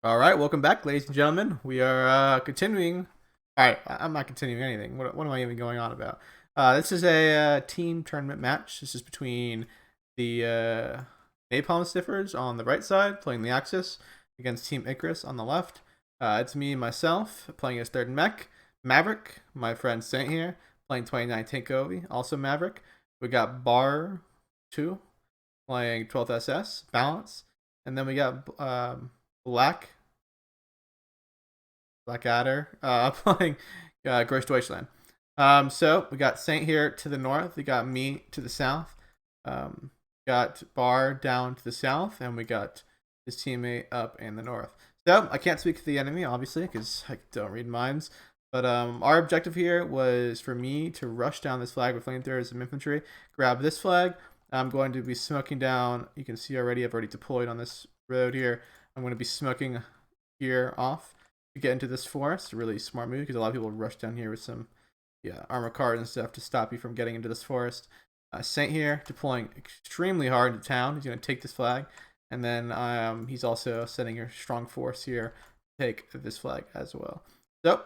All right, welcome back, ladies and gentlemen. We are continuing. All right, I'm not continuing anything. What am I even going on about? This is a team tournament match. This is between the Napalm Sniffers on the right side, playing the Axis, against Team Icarus on the left. It's me and myself playing as third mech. Maverick, my friend Saint here, playing 29 Takeover, also Maverick. We got Bar 2 playing 12th SS, Balance. And then we got Blackadder playing Gross Deutschland. So we got Saint here to the north. We got me to the south. Got Bar down to the south, and we got his teammate up in the north. So I can't speak to the enemy, obviously, because I don't read minds. But our objective here was for me to rush down this flag with flamethrowers and infantry, grab this flag. I'm going to be smoking down. You can see already, I've already deployed on this road here. I'm going to be smoking here off to get into this forest. A really smart move because a lot of people rush down here with some armor cars and stuff to stop you from getting into this forest. Saint here deploying extremely hard into town. He's going to take this flag, and then he's also sending a strong force here to take this flag as well. So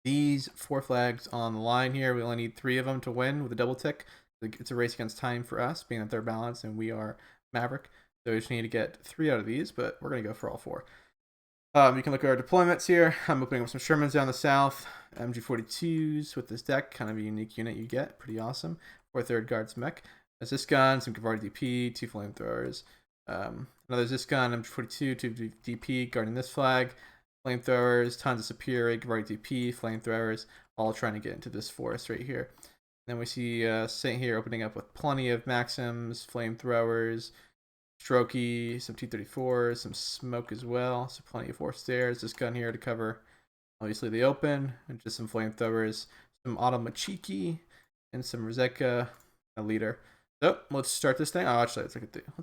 these 4 flags on the line here. We only need 3 of them to win with a double tick. It's a race against time for us, being that they're balanced and we are Maverick. So we just need to get 3 out of these, but we're going to go for all 4. You can look at our deployments here. I'm opening up some Shermans down the south. MG42s with this deck, kind of a unique unit you get. Pretty awesome. 4 third guards mech. There's this gun, some Cavalry DP, 2 flamethrowers. Another this gun, MG42, 2 DP guarding this flag. Flamethrowers, tons of Superior, Cavalry DP, flamethrowers, all trying to get into this forest right here. Then we see Saint here opening up with plenty of Maxims, flamethrowers, Strokey, some T-34s, some smoke as well, so plenty of force stairs. This gun here to cover, obviously, the open, and just some flamethrowers, some Automachiki, and some Rosetta, a leader. So let's start this thing. Oh, actually, let's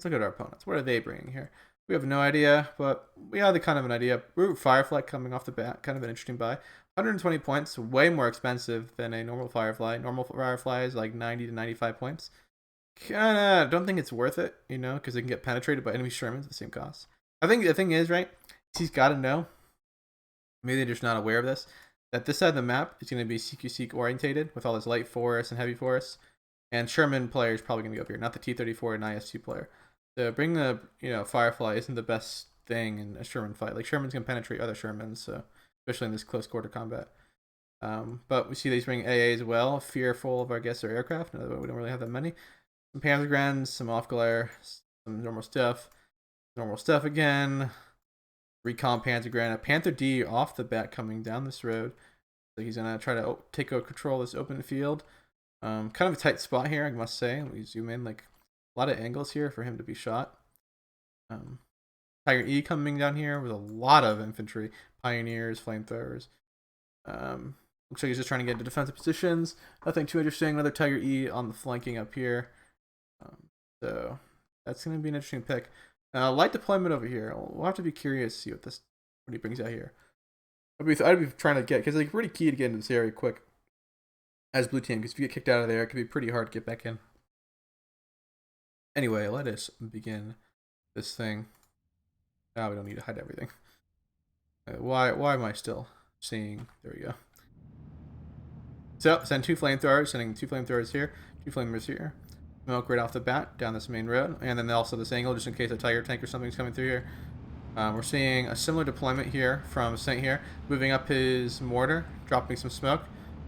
look at our opponents. What are they bringing here? We have no idea, but we have kind of an idea. Ooh, Firefly coming off the bat, kind of an interesting buy. 120 points, way more expensive than a normal Firefly. Normal Firefly is like 90 to 95 points. Kinda don't think it's worth it, you know, because they can get penetrated by enemy Shermans at the same cost. I think the thing is, right, he's got to know, maybe they're just not aware of this, that this side of the map is going to be CQ-Seek orientated with all this light forest and heavy forest, and Sherman player is probably going to be up here, not the T-34 and IS-2 player. So bring the, Firefly isn't the best thing in a Sherman fight. Like, Shermans can penetrate other Shermans, so especially in this close quarter combat. But we see these bring AA as well, fearful of, I guess, their aircraft. No, we don't really have that many. Some Panzergrens, some off-glare, some normal stuff again. Recon Panzergren, a Panther D off the bat coming down this road. So he's gonna try to take control of this open field. Kind of a tight spot here, I must say. We zoom in, like a lot of angles here for him to be shot. Tiger E coming down here with a lot of infantry, pioneers, flamethrowers. Looks like he's just trying to get into defensive positions. Nothing too interesting. Another Tiger E on the flanking up here. So that's going to be an interesting pick. Light deployment over here. We'll have to be curious to see what he brings out here. I'd be trying to get, because it's like pretty key to get into this area quick as blue team, because if you get kicked out of there, it can be pretty hard to get back in. Anyway, let us begin this thing. Now we don't need to hide everything. Why am I still seeing? There we go. So send 2 flamethrowers, sending 2 flamethrowers here, 2 flamethrowers here. Smoke right off the bat down this main road, and then also this angle just in case a Tiger tank or something's coming through here. We're seeing a similar deployment here from Saint here, moving up his mortar, dropping some smoke,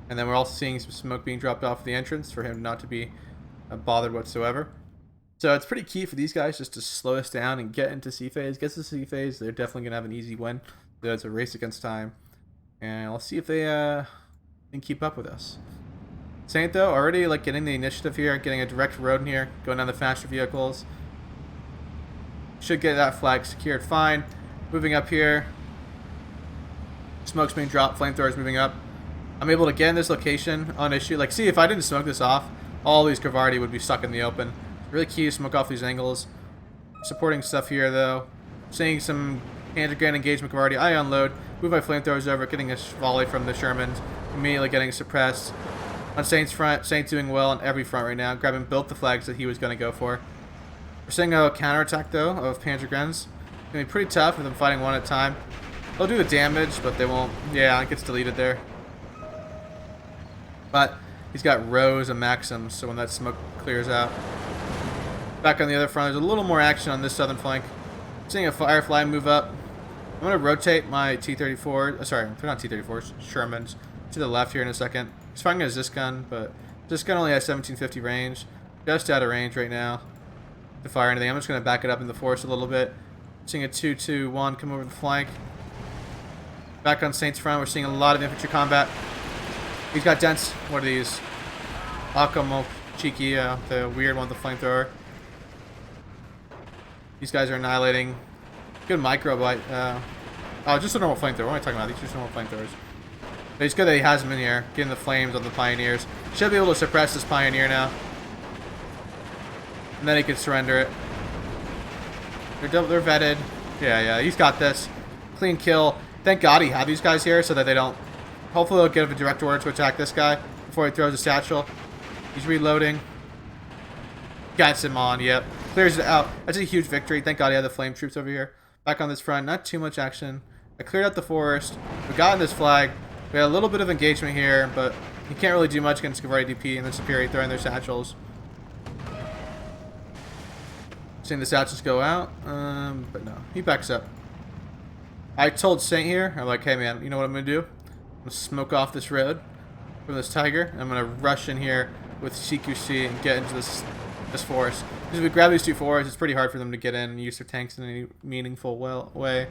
and then we're also seeing some smoke being dropped off the entrance for him not to be bothered whatsoever. So it's pretty key for these guys just to slow us down and get into C phase. Gets to C phase, they're definitely gonna have an easy win. So it's a race against time, and let's see if they can keep up with us. Saint, though, already like getting the initiative here, getting a direct road in here, going down the faster vehicles. Should get that flag secured fine. Moving up here. Smoke's being dropped, flamethrowers moving up. I'm able to get in this location on issue. Like, see, if I didn't smoke this off, all these Cavardi would be stuck in the open. Really key to smoke off these angles. Supporting stuff here, though. Seeing some Panzergren engagement Cavardi. I unload. Move my flamethrowers over, getting a volley from the Shermans. Immediately getting suppressed. On Saint's front, Saint's doing well on every front right now, grabbing both the flags that he was going to go for. We're seeing a counterattack, though, of Panzergrens. gonna be pretty tough with them fighting one at a time. They'll do the damage, but they won't. Yeah, it gets deleted there. But he's got rows of Maxims, so when that smoke clears out. Back on the other front, there's a little more action on this southern flank. Seeing a Firefly move up. I'm going to rotate my T-34, sorry, not T-34s, Shermans, to the left here in a second. He's firing a Zisgun, but Zisgun only has 1750 range. Just out of range right now to fire anything. I'm just going to back it up in the forest a little bit. Seeing a 2-2-1 come over the flank. Back on Saint's front, we're seeing a lot of infantry combat. He's got dents. What are these? Akamo Cheeky, the weird one with the flamethrower. These guys are annihilating. Good micro bite. Oh, just a normal flamethrower. What am I talking about? These are just normal flamethrowers. But it's good that he has them in here, getting the flames on the Pioneers. Should be able to suppress this Pioneer now. And then he can surrender it. They're vetted. Yeah, he's got this. Clean kill. Thank God he had these guys here so that they don't... Hopefully they'll give a direct order to attack this guy before he throws a satchel. He's reloading. Gets him on, yep. Clears it out. That's a huge victory. Thank God he had the flame troops over here. Back on this front, not too much action. I cleared out the forest. We got in this flag. We had a little bit of engagement here, but you can't really do much against Cavalry DP and the Superior throwing their satchels. Seeing the satchels go out, but no, he backs up. I told Saint here, I'm like, hey man, you know what I'm gonna do? I'm gonna smoke off this road from this Tiger. I'm gonna rush in here with CQC and get into this forest. Because if we grab these two forests, it's pretty hard for them to get in and use their tanks in any meaningful way.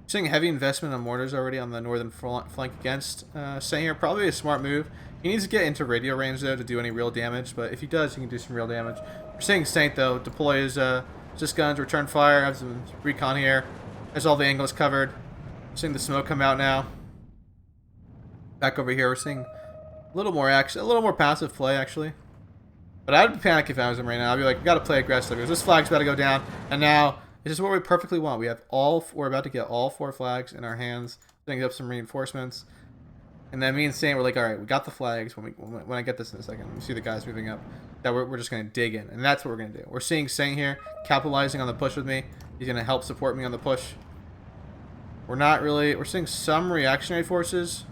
Seeing heavy investment on mortars already on the northern flank against Saint here. Probably a smart move. He needs to get into radio range though to do any real damage, but if he does, he can do some real damage. We're seeing Saint though deploy his guns, return fire, have some recon here. Has all the angles covered. Seeing the smoke come out now. Back over here, we're seeing a little more action, a little more passive play actually. But I'd panic if I was him right now. I'd be like, we gotta play aggressive because this flag's about to go down. And now, this is what we perfectly want. We're about to get all 4 flags in our hands, setting up some reinforcements. And then me and Saint were like, all right, we got the flags. When I get this in a second, we see the guys moving up. That we're just gonna dig in, and that's what we're gonna do. We're seeing Saint here capitalizing on the push with me. He's gonna help support me on the push. We're seeing some reactionary forces,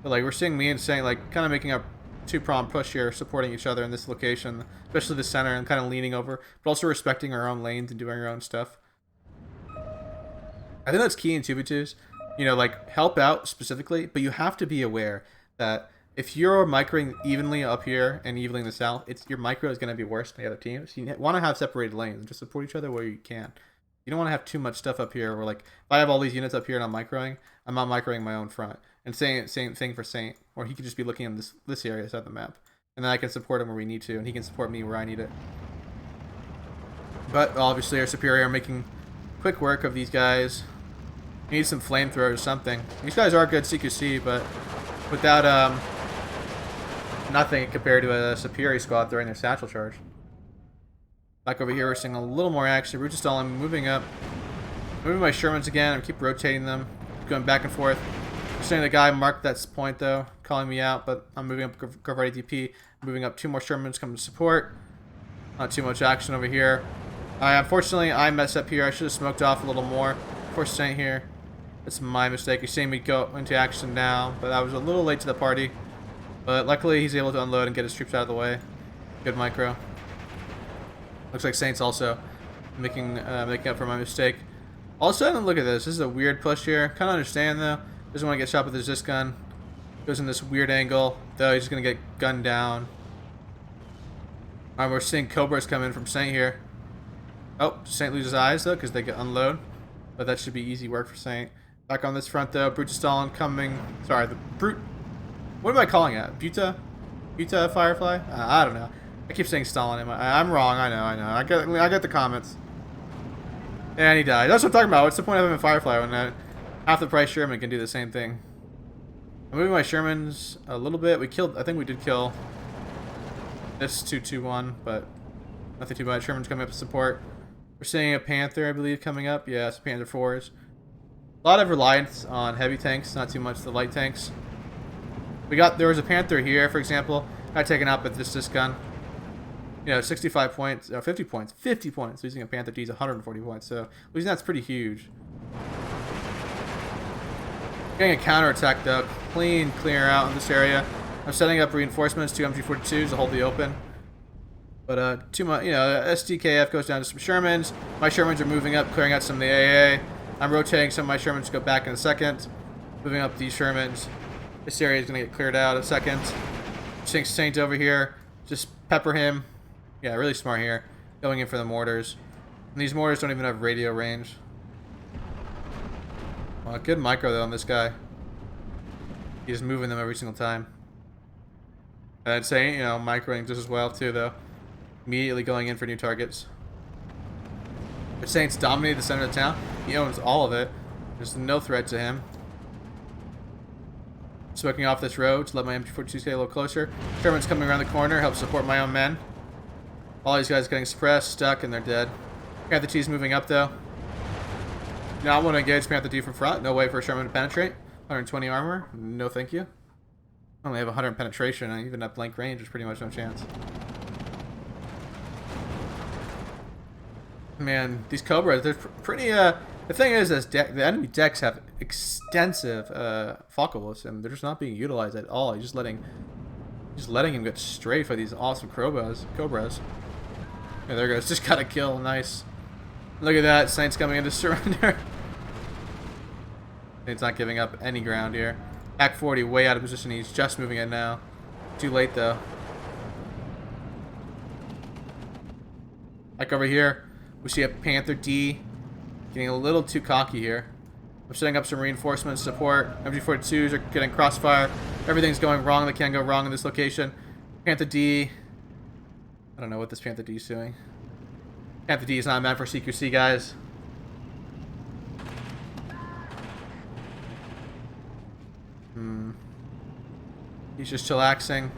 but like we're seeing me and Saint like kind of making a two-pronged push here, supporting each other in this location, especially the center, and kind of leaning over, but also respecting our own lanes and doing our own stuff. I think that's key in 2v2s. You know, like, help out specifically, but you have to be aware that if you're microing evenly up here and evenly in the south, your micro is going to be worse than the other team. So you want to have separated lanes and just support each other where you can. You don't want to have too much stuff up here where, like, if I have all these units up here and I'm not microing my own front. And same thing for Saint, or he could just be looking in this area side of the map. And then I can support him where we need to, and he can support me where I need it. But obviously our Superior are making quick work of these guys. We need some flamethrowers or something. These guys are good CQC, but without nothing compared to a Superior squad throwing their satchel charge. Back over here, we're seeing a little more action. We're just all moving up. Moving my Shermans again. I keep rotating them, going back and forth. I'm seeing the guy mark that point though, calling me out, but I'm moving up Cavalry DP, moving up 2 more Shermans coming to support. Not too much action over here. Unfortunately, I messed up here. I should have smoked off a little more. For Saint here. That's my mistake. You're seeing me go into action now, but I was a little late to the party. But luckily, he's able to unload and get his troops out of the way. Good micro. Looks like Saint's also making up for my mistake. All of a sudden, look at this. This is a weird push here. Kind of understand though. Doesn't want to get shot with his disc gun. Goes in this weird angle. Though he's gonna get gunned down. Alright, we're seeing Cobras come in from Saint here. Oh, Saint loses eyes though because they get unload. But that should be easy work for Saint. Back on this front though, Brutus Stalin coming. Sorry, the Brute. What am I calling it? Buta Firefly? I don't know. I keep saying Stalin. I'm wrong. I know. I get the comments. And he died. That's what I'm talking about. What's the point of having a Firefly when half the price Sherman can do the same thing? I'm moving my Shermans a little bit. I think we did kill this 2-2-1, but nothing too much. Sherman's coming up to support. We're seeing a Panther, I believe, coming up. Yeah, it's Panther 4s. A lot of reliance on heavy tanks, not too much the light tanks. There was a Panther here, for example. Got taken out with this gun. You know, 65 points, 50 points, 50 points. Losing a Panther D is 140 points, so losing that's pretty huge. Getting a counterattack though, clean clear out in this area. I'm setting up reinforcements, 2 MG42s to hold the open. But too much, you know, SDKF goes down to some Shermans. My Shermans are moving up, clearing out some of the AA. I'm rotating some of my Shermans to go back in a second. Moving up these Shermans. This area is going to get cleared out in a second. Seeing Saint over here. Just pepper him. Yeah, really smart here. Going in for the mortars. And these mortars don't even have radio range. Well, good micro though on this guy. He's moving them every single time. And I'd say, you know, microing just as well too though. Immediately going in for new targets. But Saints dominated the center of the town. He owns all of it. There's no threat to him. Smoking off this road to let my MG42s get a little closer. Sherman's coming around the corner, help support my own men. All these guys getting suppressed, stuck, and they're dead. Panther T's moving up though. Now I want to engage Panther D from front. No way for Sherman to penetrate. 120 armor. No thank you. I only have 100 penetration. I even have blank range. There's pretty much no chance. Man, these Cobras, they're pretty, the thing is the enemy decks have extensive, Focalus, and they're just not being utilized at all. You're just letting him get straight for these awesome Cobras. Yeah, there goes. Just got a kill. Nice. Look at that. Saint's coming into surrender. Saint's not giving up any ground here. Pack 40 way out of position. He's just moving in now. Too late, though. Like over here. We see a Panther D getting a little too cocky here. I'm setting up some reinforcement support. MG42s are getting crossfire. Everything's going wrong that can go wrong in this location. Panther D. I don't know what this Panther D is doing. Panther D is not meant for CQC, guys. He's just chillaxing.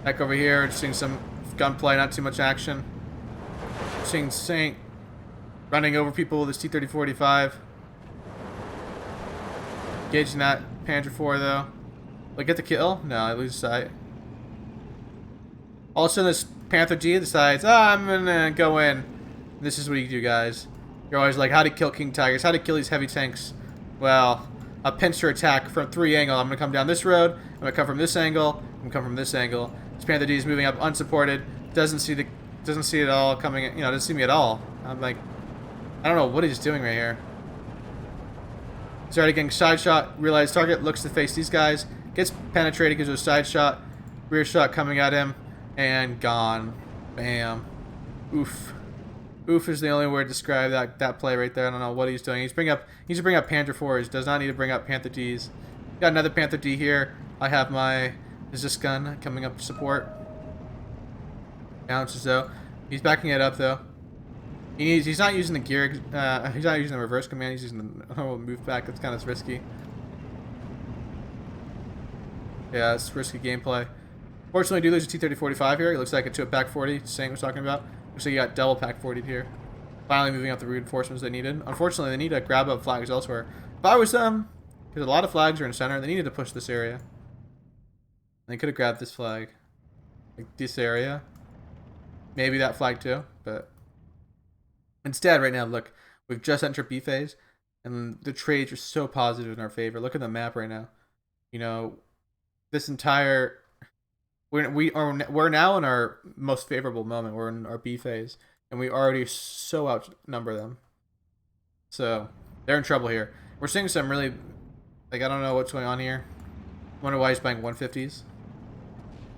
Back over here, just seeing some gunplay, not too much action. Seeing Saint running over people with his T-30-45. Engaging that Panzer IV though. Will I get the kill? No, I lose sight. All of a sudden this Panther G decides, I'm gonna go in. This is what you do, guys. You're always like, how to kill King Tigers, how to kill these heavy tanks. Well, a pincer attack from 3 angles. I'm gonna come down this road, I'm gonna come from this angle, I'm gonna come from this angle. This Panther D is moving up unsupported, doesn't see it all coming, you know, doesn't see me at all. I'm like, I don't know what he's doing right here. He's already getting side shot, realized target, looks to face these guys, gets penetrated, gives a side shot, rear shot coming at him, and gone. Bam. Oof. Oof is the only word to describe that play right there. I don't know what he's doing. He needs to bring up Panther 4s. Does not need to bring up Panther Ds. Got another Panther D here. I have my resist gun coming up to support. Bounces though. He's backing it up though. He's not using the gear. He's not using the reverse command. He's using the move back. That's kind of risky. Yeah, it's risky gameplay. Fortunately, I do lose a T-30-45 here. It looks like to a Pack 40. Saint was talking about. Looks like you got double Pack 40 here. Finally moving up the reinforcements they needed. Unfortunately, they need to grab up flags elsewhere. If I was them, because a lot of flags are in center, they needed to push this area. They could have grabbed this flag, like this area. Maybe that flag too, but instead, right now, look, we've just entered B phase, and the trades are so positive in our favor. Look at the map right now. You know, this entire we're now in our most favorable moment. We're in our B phase, and we already so outnumber them. So they're in trouble here. We're seeing some really, like, I don't know what's going on here. I wonder why he's buying 150s.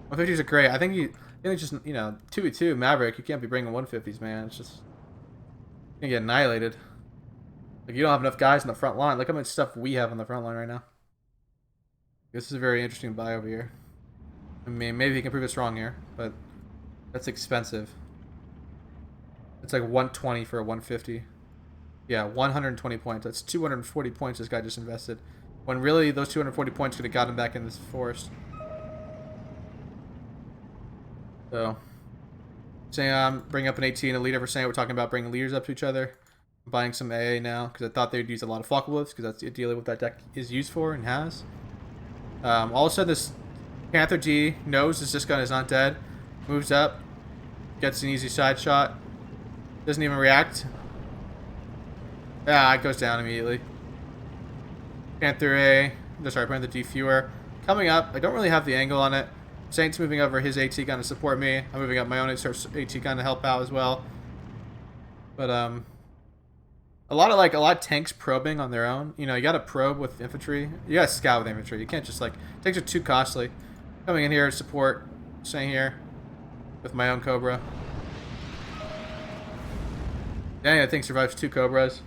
150s are great. I think it's just, you know, 2v2 Maverick. You can't be bringing 150s, man. It's just gonna get annihilated. Like, you don't have enough guys in the front line. Look how much stuff we have on the front line right now. This is a very interesting buy over here. I mean, maybe he can prove us wrong here, but that's expensive. It's like 120 for a 150. Yeah, 120 points. That's 240 points this guy just invested. When really those 240 points could have got him back in this forest. So, saying bring up an 18, a leader for saying we're talking about bringing leaders up to each other. I'm buying some AA now because I thought they'd use a lot of Focalus because that's ideally what that deck is used for and has. All of a sudden, this Panther G knows this gun is not dead. Moves up. Gets an easy side shot. Doesn't even react. Yeah, it goes down immediately. Panther A. Sorry, Panther Defewer. Coming up. I don't really have the angle on it. Saint's moving over his AT gun to support me. I'm moving up my own AT gun to help out as well. But a lot of tanks probing on their own. You know, you gotta probe with infantry. You gotta scout with infantry. You can't just like, tanks are too costly. Coming in here to support, staying here with my own Cobra. Dang, I think survives 2 Cobras.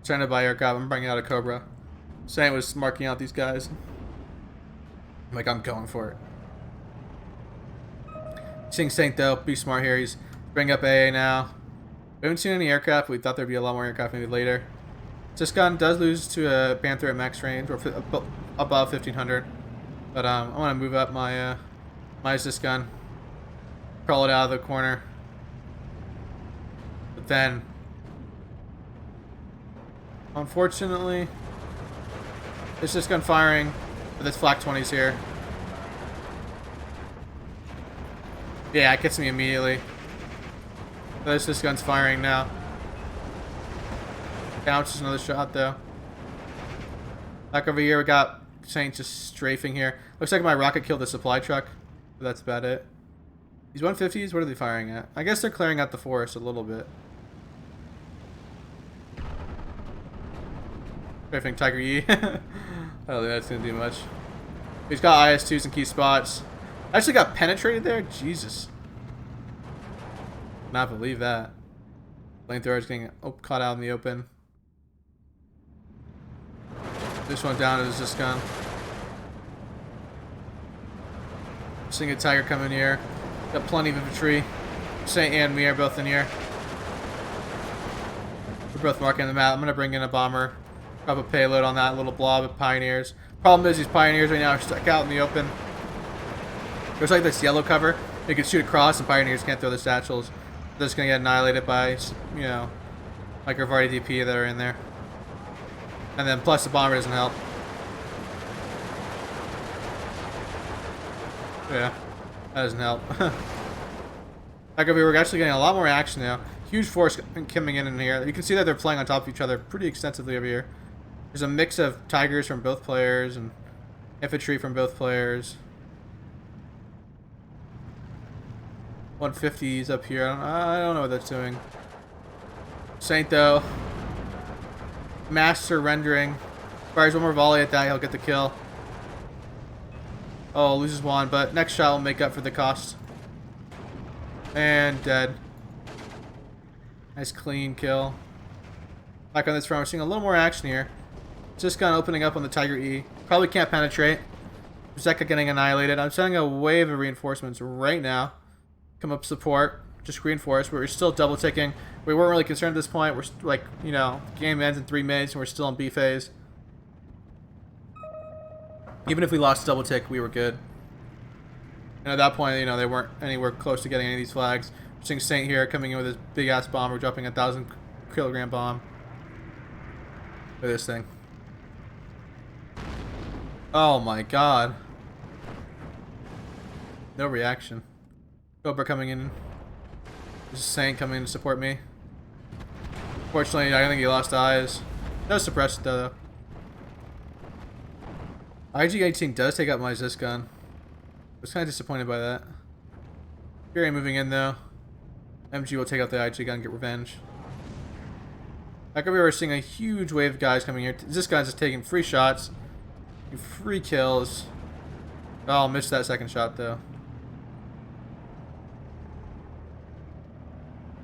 Trying to buy aircraft. I'm bringing out a Cobra. Saint was marking out these guys. I'm like, I'm going for it. Seeing Saint though, be smart here. He's bringing up AA now. We haven't seen any aircraft. We thought there'd be a lot more aircraft maybe later. This gun does lose to a Panther at max range, or above 1500. But I want to move up my this gun, crawl it out of the corner. But then, unfortunately, it's this gun firing with its flak 20s here. Yeah, it gets me immediately. This gun's firing now. Bounces another shot though. Back over here, we got Saint just strafing here. Looks like my rocket killed the supply truck. But that's about it. These 150s, what are they firing at? I guess they're clearing out the forest a little bit. Strafing Tiger E. I don't think that's gonna do much. He's got IS-2s in key spots. Actually got penetrated there? Jesus. Not believe that. Flamethrower's getting caught out in the open. This one down is this gun. Seeing a Tiger coming here. Got plenty of infantry. Saint and me are both in here. We're both marking the map. I'm gonna bring in a bomber. Drop a payload on that little blob of Pioneers. Problem is these Pioneers right now are stuck out in the open. There's like this yellow cover. You can shoot across and Pioneers can't throw their satchels. They're just gonna get annihilated by, you know, like Rivardi DP that are in there. And then plus the bomber doesn't help. Yeah, that doesn't help. Back over here, we're actually getting a lot more action now. Huge force coming in here. You can see that they're playing on top of each other pretty extensively over here. There's a mix of Tigers from both players and infantry from both players. 150s up here. I don't know what that's doing. Saint though. Mass surrendering. Fires one more volley at that, he'll get the kill. Oh, loses one, but next shot will make up for the cost. And dead. Nice clean kill. Back on this front, we're seeing a little more action here. Just kind of opening up on the Tiger E. Probably can't penetrate. Zeka getting annihilated. I'm sending a wave of reinforcements right now. Come up support. Just reinforce. But we're still double ticking. We weren't really concerned at this point. We're like, you know, the game ends in 3 minutes and we're still in B phase. Even if we lost double tick, we were good. And at that point, you know, they weren't anywhere close to getting any of these flags. We're seeing Saint here coming in with his big ass bomb. We're dropping a 1,000-kilogram bomb. Look at this thing. Oh my god. No reaction. Cobra coming in. This is Saint coming in to support me. Fortunately, I think he lost eyes. No suppressed though. IG-18 does take out my Zis gun. I was kind of disappointed by that. Fury moving in though. MG will take out the IG gun and get revenge. Back over here, we're seeing a huge wave of guys coming here. This guy's just taking free shots. Free kills. Oh, missed that second shot though.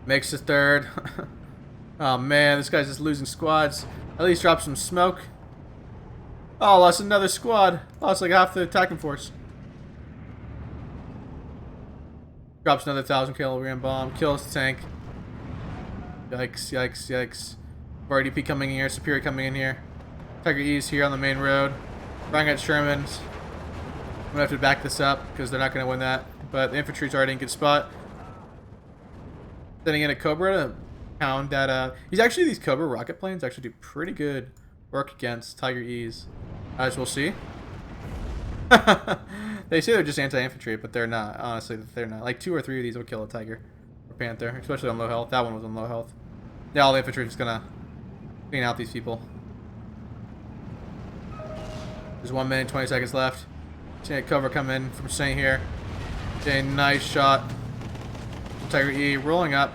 Makes the third. Oh man, this guy's just losing squads. At least drop some smoke. Oh, lost another squad. Lost like half the attacking force. Drops another 1,000-kilogram bomb. Kills the tank. Yikes, yikes, yikes. RDP coming in here. Superior coming in here. Tiger E's here on the main road. Running at Sherman's. I'm going to have to back this up because they're not going to win that. But the infantry's already in good spot. Sending in a Cobra to pound that. These Cobra rocket planes actually do pretty good work against Tiger E's. As we'll see. They say they're just anti-infantry, but they're not. Honestly, they're not. Like 2 or 3 of these will kill a tiger or panther, especially on low health. That one was on low health. Yeah, all the infantry is just gonna clean out these people. There's 1 minute, 20 seconds left. Seeing cover come in from Saint here. Seeing nice shot. Tiger E rolling up.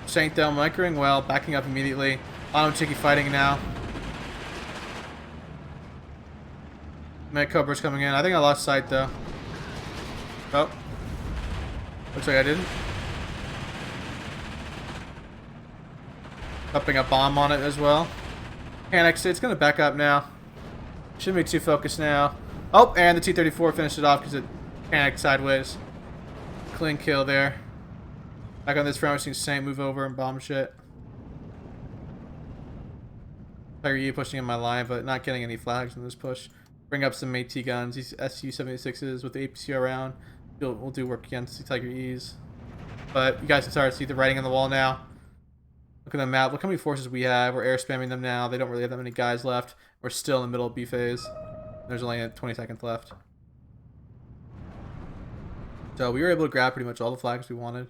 Saint though microing well, backing up immediately. Autumn Chicky fighting now. Med Cobra's coming in. I think I lost sight though. Oh. Looks like I didn't. Upping a bomb on it as well. Panics. It's going to back up now. Shouldn't be too focused now. Oh, and the T-34 finished it off because it panicked sideways. Clean kill there. Back on this front, we're seeing Saint move over and bomb shit. Tiger E pushing in my line, but not getting any flags in this push. Bring up some AT guns. These SU-76s with the APC around. We'll do work against the Tiger E's. But you guys can start to see the writing on the wall now. Look at the map. Look how many forces we have. We're air spamming them now. They don't really have that many guys left. We're still in the middle of B phase. There's only 20 seconds left. So we were able to grab pretty much all the flags we wanted.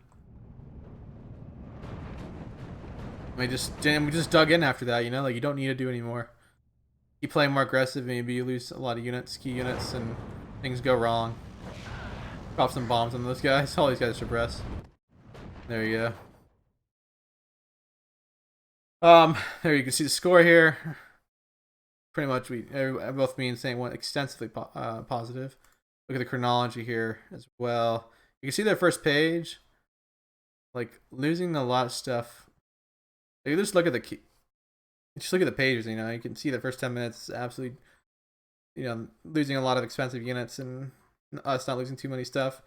We just dug in after that, you know? Like, you don't need to do anymore. Keep playing more aggressive, maybe you lose a lot of units, key units, and things go wrong. Drop some bombs on those guys. All these guys suppress. There you go. There you can see the score here. Pretty much, both me and Saint went extensively positive. Look at the chronology here as well. You can see their first page. Like, losing a lot of stuff. You just look at the key. Just look at the pages, you know. You can see the first 10 minutes absolutely, you know, losing a lot of expensive units and us not losing too many stuff.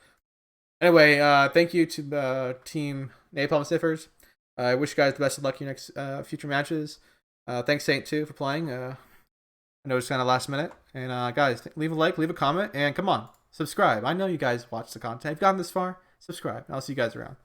Anyway, thank you to Team Napalm Sniffers. I wish you guys the best of luck in your next future matches. Thanks, Saint, too, for playing. I know it's kind of last minute. And, guys, leave a like, leave a comment, and come on, subscribe. I know you guys watch the content. If you've gotten this far, subscribe. And I'll see you guys around.